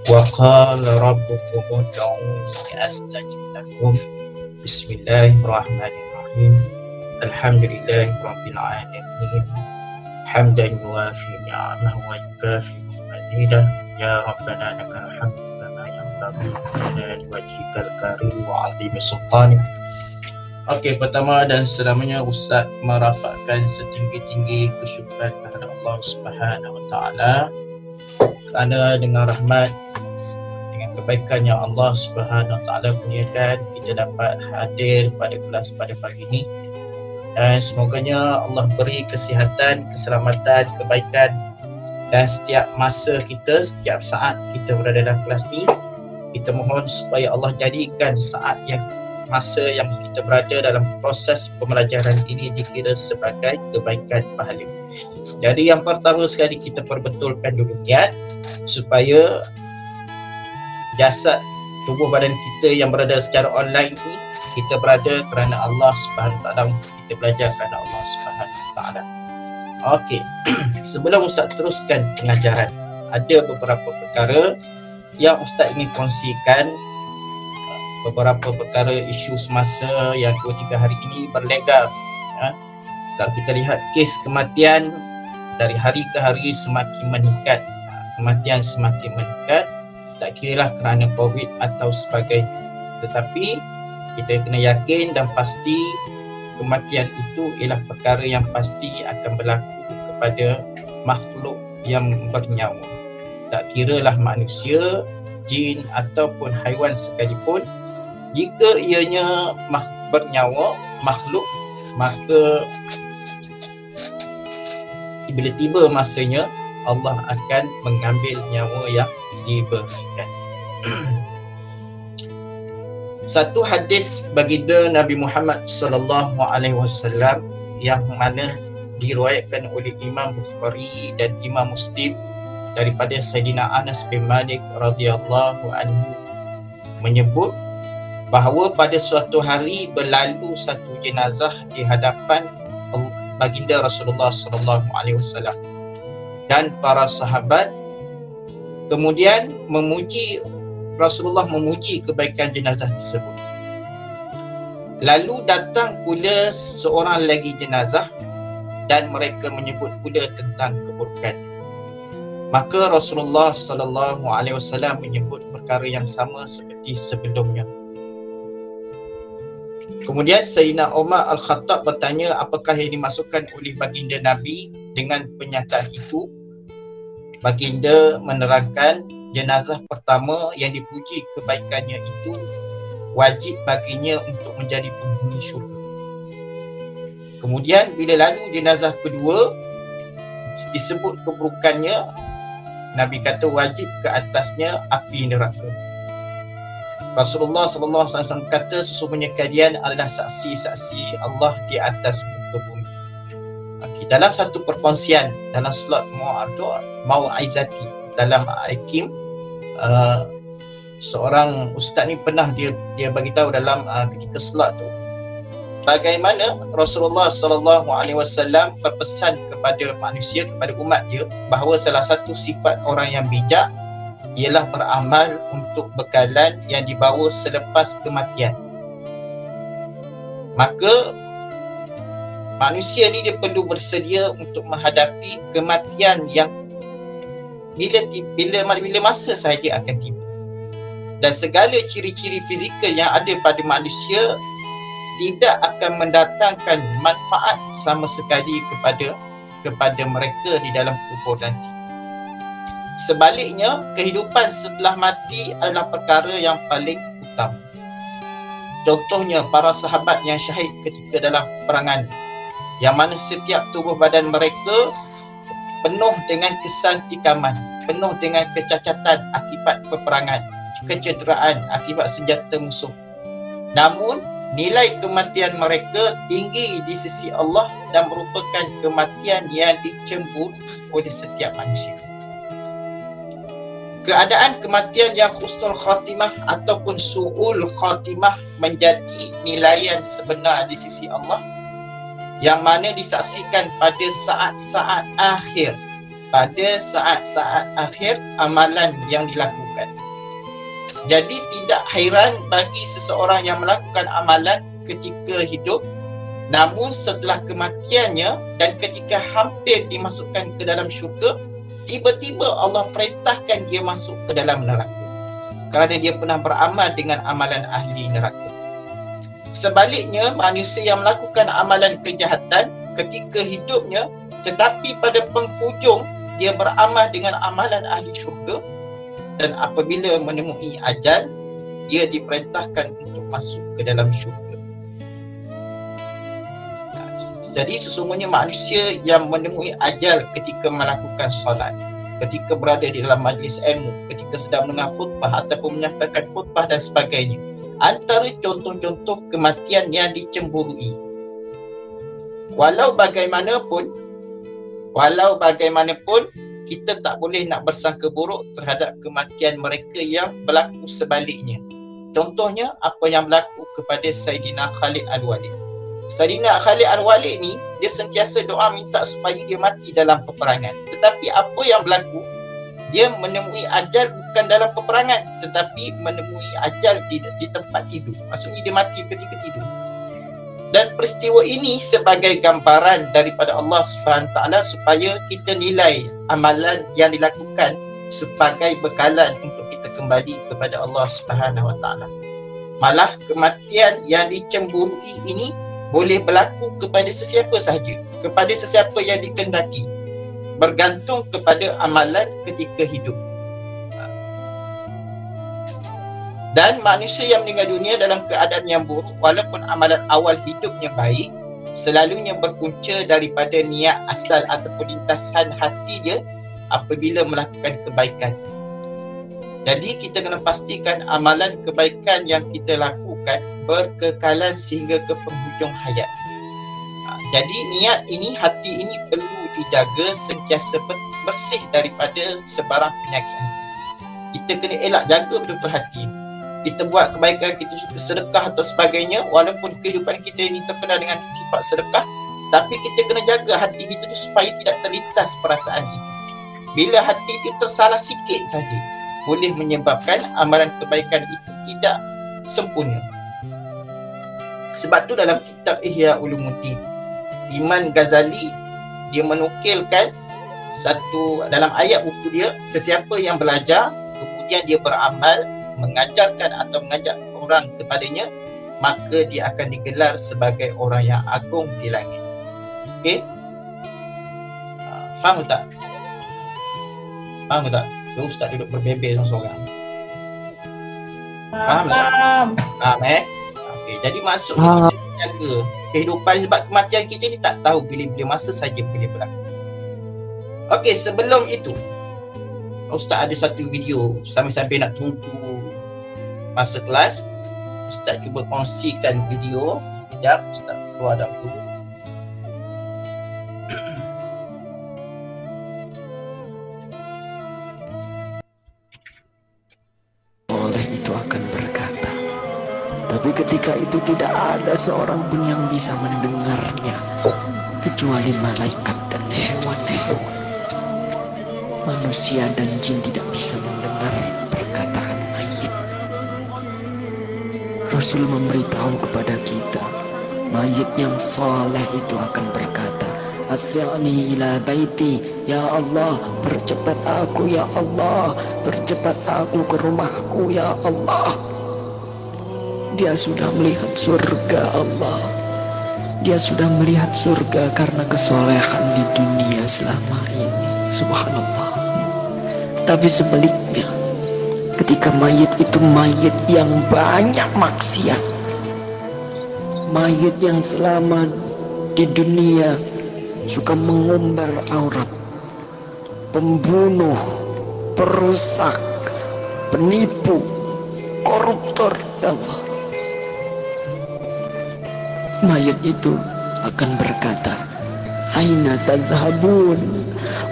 وقال ربكم ادعوني أستجب لكم. بسم الله الرحمن الرحيم. الحمد لله رب العالمين حمدا يوافي نعمه ويكافئ مزيده. يا ربنا لك الحمد كما ينبغي لجلال وجهك الكريم وعظيم سلطانك. Okey, pertama dan selamanya Ustaz merafakkan setinggi-tinggi kesyukuran kepada Allah Subhanahu Wa Taala kerana dengan rahmat, dengan kebaikan yang Allah Subhanahu Wa Taala kurniakan, kita dapat hadir pada kelas pada pagi ini. Dan semoganya Allah beri kesihatan, keselamatan, kebaikan, dan setiap masa kita, setiap saat kita berada dalam kelas ni, kita mohon supaya Allah jadikan saat yang masa yang kita berada dalam proses pembelajaran ini dikira sebagai kebaikan pahala. Jadi yang pertama sekali kita perbetulkan dulu niat supaya jasad tubuh badan kita yang berada secara online ini, kita berada kerana Allah Subhanahu Wa Taala, kita belajar kerana Allah Subhanahu Wa Taala. Okey, sebelum Ustaz teruskan pengajaran, ada beberapa perkara yang Ustaz ingin kongsikan, beberapa perkara isu semasa yang 2-3 hari ini berlegar. Kalau kita lihat kes kematian dari hari ke hari semakin meningkat, kematian semakin meningkat, tak kiralah kerana COVID atau sebagainya. Tetapi kita kena yakin dan pasti kematian itu ialah perkara yang pasti akan berlaku kepada makhluk yang bernyawa. Tak kiralah manusia, jin ataupun haiwan sekalipun, jika ianya bernyawa, makhluk, maka bila tiba masanya Allah akan mengambil nyawa yang diberikan. Satu hadis baginda Nabi Muhammad sallallahu alaihi wasallam yang mana diriwayatkan oleh Imam Bukhari dan Imam Muslim daripada Sayyidina Anas bin Malik radhiyallahu anhu menyebut bahawa pada suatu hari berlalu satu jenazah di hadapan baginda Rasulullah sallallahu alaihi wasallam dan para sahabat kemudian Rasulullah memuji kebaikan jenazah tersebut. Lalu datang pula seorang lagi jenazah dan mereka menyebut pula tentang keburukan. Maka Rasulullah sallallahu alaihi wasallam menyebut perkara yang sama seperti sebelumnya. Kemudian Sayyidina Umar Al-Khattab bertanya apakah yang dimasukkan oleh baginda Nabi dengan pernyataan itu. Baginda menerangkan jenazah pertama yang dipuji kebaikannya itu wajib baginya untuk menjadi penghuni syurga. Kemudian bila lalu jenazah kedua disebut keburukannya, Nabi kata wajib ke atasnya api neraka. Rasulullah SAW kata sesungguhnya kalian adalah saksi-saksi Allah di atas muka bumi. Dalam satu perkongsian dalam slot Mau'izati dalam Al-Hakim, seorang ustaz ni pernah dia bagi tahu dalam ketika slot tu bagaimana Rasulullah SAW berpesan kepada manusia, kepada umat dia, bahawa salah satu sifat orang yang bijak ialah beramal untuk bekalan yang dibawa selepas kematian. Maka manusia ni dia perlu bersedia untuk menghadapi kematian yang bila masa sahaja akan tiba. Dan segala ciri-ciri fizikal yang ada pada manusia tidak akan mendatangkan manfaat sama sekali kepada mereka di dalam kubur nanti. Sebaliknya, kehidupan setelah mati adalah perkara yang paling utama. Contohnya para sahabat yang syahid ketika dalam peperangan, yang mana setiap tubuh badan mereka penuh dengan kesan tikaman, penuh dengan kecacatan akibat peperangan, kecederaan akibat senjata musuh. Namun nilai kematian mereka tinggi di sisi Allah dan merupakan kematian yang dicemburu oleh setiap manusia. Keadaan kematian yang husnul khatimah ataupun su'ul khatimah menjadi nilaian sebenar di sisi Allah, yang mana disaksikan pada saat-saat akhir pada saat-saat akhir amalan yang dilakukan. Jadi tidak hairan bagi seseorang yang melakukan amalan ketika hidup, namun setelah kematiannya dan ketika hampir dimasukkan ke dalam syurga, tiba-tiba Allah perintahkan dia masuk ke dalam neraka kerana dia pernah beramal dengan amalan ahli neraka. Sebaliknya, manusia yang melakukan amalan kejahatan ketika hidupnya, tetapi pada penghujung dia beramal dengan amalan ahli syurga, dan apabila menemui ajal, dia diperintahkan untuk masuk ke dalam syurga. Jadi sesungguhnya manusia yang menemui ajal ketika melakukan solat, ketika berada di dalam majlis ilmu, ketika sedang mendengar khutbah ataupun menyampaikan khutbah dan sebagainya, antara contoh-contoh kematian yang dicemburui. Walau bagaimanapun, kita tak boleh nak bersangka buruk terhadap kematian mereka yang berlaku sebaliknya. Contohnya apa yang berlaku kepada Sayyidina Khalid Al-Walid. Sayyidina Khalid Al-Walid ni, dia sentiasa doa minta supaya dia mati dalam peperangan. Tetapi apa yang berlaku? Dia menemui ajal bukan dalam peperangan, tetapi menemui ajal di tempat tidur. Maksudnya dia mati ketika tidur. Dan peristiwa ini sebagai gambaran daripada Allah SWT supaya kita nilai amalan yang dilakukan sebagai bekalan untuk kita kembali kepada Allah SWT. Malah kematian yang dicemburui ini boleh berlaku kepada sesiapa sahaja, kepada sesiapa yang dikehendaki, bergantung kepada amalan ketika hidup. Dan manusia yang meninggal dunia dalam keadaan yang buruk, walaupun amalan awal hidupnya baik, selalunya berpunca daripada niat asal ataupun lintasan hati dia apabila melakukan kebaikan. Jadi kita kena pastikan amalan kebaikan yang kita lakukan berkekalan sehingga ke penghujung hayat. Jadi niat ini, hati ini perlu dijaga sentiasa bersih daripada sebarang penyakit hati. Kita kena elak jaga betul-betul hati. Kita buat kebaikan, kita suka sedekah atau sebagainya, walaupun kehidupan kita ini terkenal dengan sifat sedekah, tapi kita kena jaga hati kita tu supaya tidak terlintas perasaan itu. Bila hati itu tersalah sikit saja, boleh menyebabkan amalan kebaikan itu tidak sempurna. Sebab tu dalam kitab Ihya Ulumuddin, Imam Ghazali dia menukilkan satu dalam ayat buku dia, sesiapa yang belajar kemudian dia beramal, mengajarkan atau mengajak orang kepadanya, maka dia akan digelar sebagai orang yang agung di langit. Okey? Faham tak? Faham tak? Ustaz duduk berbebel seorang-seorang. Faham tak? Faham Okey, jadi maksudnya kita jaga kehidupan, sebab kematian kita ni tak tahu bila-bila masa saja boleh berlaku. Okey, sebelum itu Ustaz ada satu video sambil-sambil nak tunggu masa kelas. Ustaz cuba kongsikan video. Sekejap, Ustaz keluar dahulu. Oleh itu akan berkata, tapi ketika itu tidak ada seorang pun yang bisa mendengarnya kecuali malaikat dan hewan-hewan. Manusia dan jin tidak bisa mendengar perkataan mayit. Rasul memberitahu kepada kita, mayit yang saleh itu akan berkata, As'ani ila baiti, ya Allah, percepat aku ya Allah, percepat aku ke rumahku ya Allah. Dia sudah melihat surga Allah. Dia sudah melihat surga karena kesolehan di dunia selama ini. Subhanallah. Tapi sebaliknya, ketika mayit itu mayit yang banyak maksiat, mayit yang selama di dunia suka mengumbar aurat, pembunuh, perusak, penipu, koruptor, ya Allah, mayit itu akan berkata, aina tadhabun,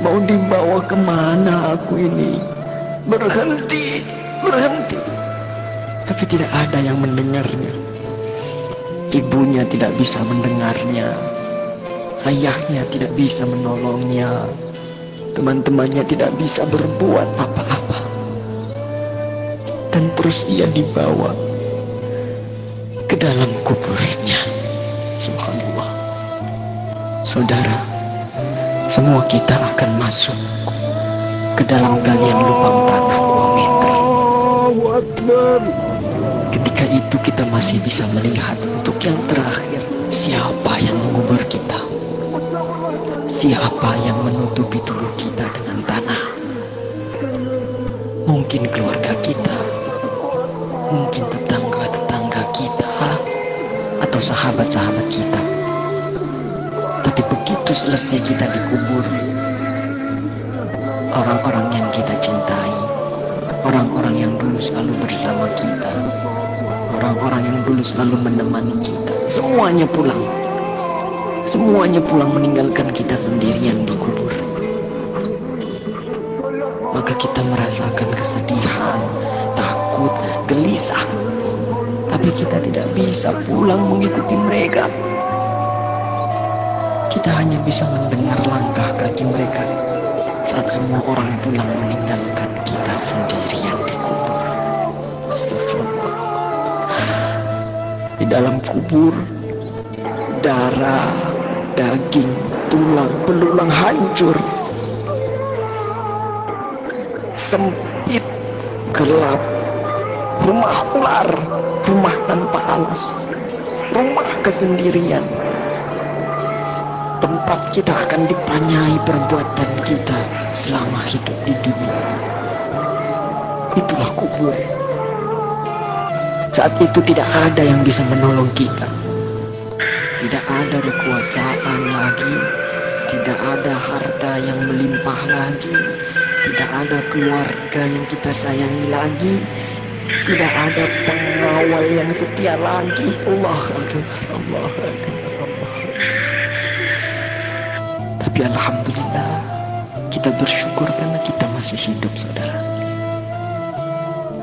mau dibawa kemana aku ini? Berhenti, berhenti. Tapi tidak ada yang mendengarnya. Ibunya tidak bisa mendengarnya, ayahnya tidak bisa menolongnya, Teman-temannya tidak bisa berbuat apa-apa, dan terus ia dibawa ke dalam kuburnya. Subhanallah. Saudara, semua kita akan masuk ke dalam galian lubang tanah 2 meter. Ketika itu kita masih bisa melihat untuk yang terakhir, siapa yang mengubur kita, siapa yang menutupi tubuh kita dengan tanah. Mungkin keluarga kita, mungkin tetangga-tetangga kita, atau sahabat-sahabat kita. Tapi begitu selesai kita dikubur, orang-orang yang kita cintai, orang-orang yang dulu selalu bersama kita, orang-orang yang dulu selalu menemani kita, semuanya pulang. Semuanya pulang meninggalkan kita sendirian di kubur. Maka kita merasakan kesedihan, takut, gelisah. Tapi kita tidak bisa pulang mengikuti mereka. Kita hanya bisa mendengar langkah kaki mereka saat semua orang pulang meninggalkan kita sendirian di kubur. Astagfirullah. Di dalam kubur, darah, daging, tulang, belulang hancur. Sempit, gelap, rumah ular, rumah tanpa alas, rumah kesendirian. Tempat kita akan ditanyai perbuatan kita selama hidup di dunia. Itulah kubur. Saat itu tidak ada yang bisa menolong kita. Tidak ada kekuasaan lagi, tidak ada harta yang melimpah lagi, tidak ada keluarga yang kita sayangi lagi, tidak ada pengawal yang setia lagi. Allah Akbar, Allah Akbar, Allah Akbar. Tapi alhamdulillah, kita bersyukur karena kita masih hidup, saudara.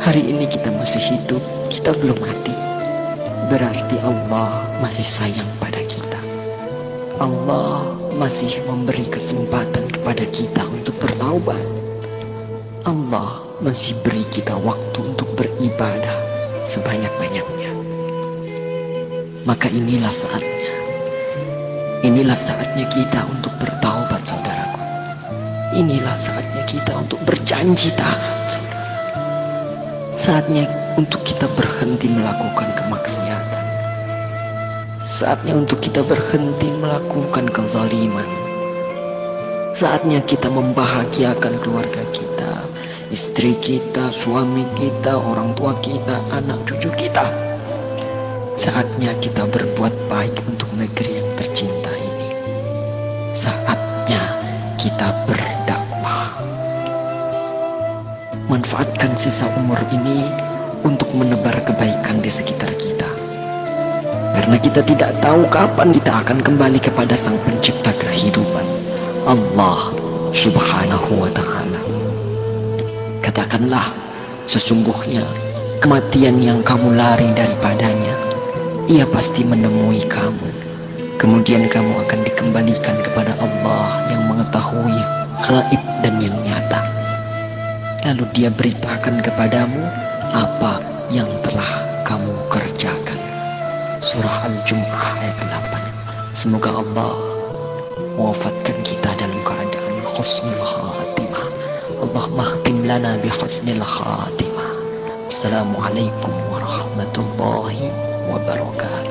Hari ini kita masih hidup, kita belum mati. Berarti Allah masih sayang pada kita. Allah masih memberi kesempatan kepada kita untuk bertaubat. Allah masih beri kita waktu untuk beribadah sebanyak-banyaknya. Maka inilah saatnya. Inilah saatnya kita untuk bertaubat, saudaraku. Inilah saatnya kita untuk berjanji taat, saudara. Saatnya untuk kita berhenti melakukan kemaksiatan. Saatnya untuk kita berhenti melakukan kezaliman. Saatnya kita membahagiakan keluarga kita, istri kita, suami kita, orang tua kita, anak cucu kita. Saatnya kita berbuat baik untuk negeri yang tercinta ini. Saatnya kita berdakwah. Manfaatkan sisa umur ini untuk menebar kebaikan di sekitar kita. Karena kita tidak tahu kapan kita akan kembali kepada Sang Pencipta kehidupan, Allah Subhanahu wa Ta'ala. Katakanlah, sesungguhnya kematian yang kamu lari daripadanya, ia pasti menemui kamu. Kemudian kamu akan dikembalikan kepada Allah yang mengetahui gaib dan yang nyata. Lalu dia beritakan kepadamu apa yang telah kamu kerjakan. Surah Al-Jum'ah ayat 8. Semoga Allah mewafatkan kita dalam keadaan husnul khatimah. Allah makhtim lana bi husnil khatimah. Assalamualaikum warahmatullahi wabarakatuh.